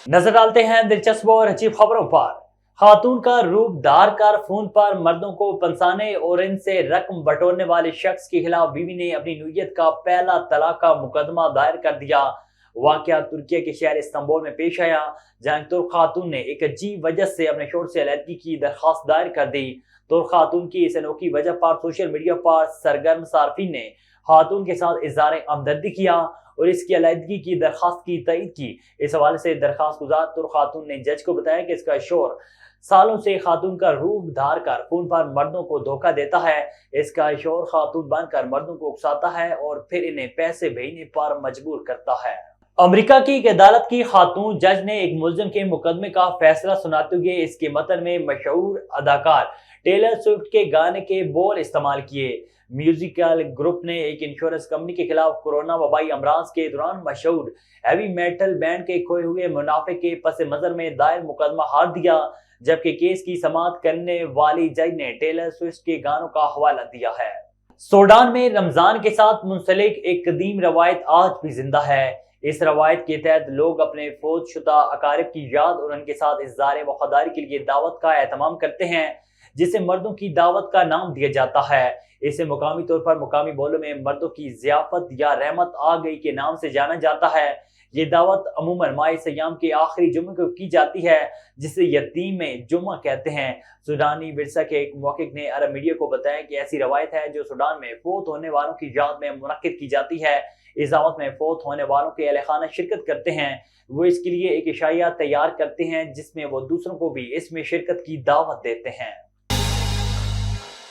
नजर डालते हैं दिलचस्प और अजीब खबरों पर। खातून का रूप धारकर फोन पर मर्दों को पंसाने और इनसे रकम बटोरने वाले शख्स के खिलाफ बीवी ने अपनी नूयत का पहला तलाक का मुकदमा दायर कर दिया। वाकया तुर्की के शहर इस्तांबुल में पेश आया, जहां तुर्क खातून ने एक अजीब वजह से अपने शोहर से अलहदगी की दरखास्त दायर कर दी। तुर्क खातून की इस अनोखी वजह पर सोशल मीडिया पर सरगर्म सार्फिन ने खातून के साथ इज़हार हमदर्दी किया और इसकी अलहदगी की दरखास्त की तईद की। इस हवाले से दरखास्त गुजार तुर्क खातून ने जज को बताया कि इसका शोहर सालों से खातून का रूप धार कर फोन पर मर्दों को धोखा देता है। इसका शोहर खातून बनकर मर्दों को उकसाता है और फिर इन्हें पैसे भेजने पर मजबूर करता है। अमेरिका की एक अदालत की खातून जज ने एक मुलजिम के मुकदमे का फैसला सुनाते हुए इसके मतन में मशहूर अदाकार टेलर स्विफ्ट के गाने के बोल इस्तेमाल किए। म्यूजिकल ग्रुप ने एक इंश्योरेंस कंपनी के खिलाफ कोरोना वबाई अमराज के दौरान मशहूर हैवी मेटल बैंड के खोए हुए मुनाफे के पस मंजर में दायर मुकदमा हार दिया, जबकि केस की समाअत करने वाली जज ने टेलर स्विफ्ट के गानों का हवाला दिया है। सूडान में रमजान के साथ मुंसलिक एक कदीम रवायत आज भी जिंदा है। इस रवायत के तहत लोग अपने फौत शुदा अकारिब की याद और उनके साथ इज़हार वफादारी के लिए दावत का एहतमाम करते हैं, जिसे मर्दों की दावत का नाम दिया जाता है। इसे मुकामी तौर पर मुकामी बोलों में मर्दों की ज़ियाफत या रहमत आ गई के नाम से जाना जाता है। ये दावत अमूमन माह सयाम के आखिरी जुम्मे को की जाती है, जिसे यतीम जुम्मा कहते हैं। सूडानी विरसा के एक मुहक्किक ने अरब मीडिया को बताया कि ऐसी रवायत है जो सूडान में फौत होने वालों की याद में मुनक्किद की जाती है। इस दावत में फौत होने वालों के अहले खाना शिरकत करते हैं। वो इसके लिए एक इशाया तैयार करते हैं जिसमें वो दूसरों को भी इसमें शिरकत की दावत देते हैं।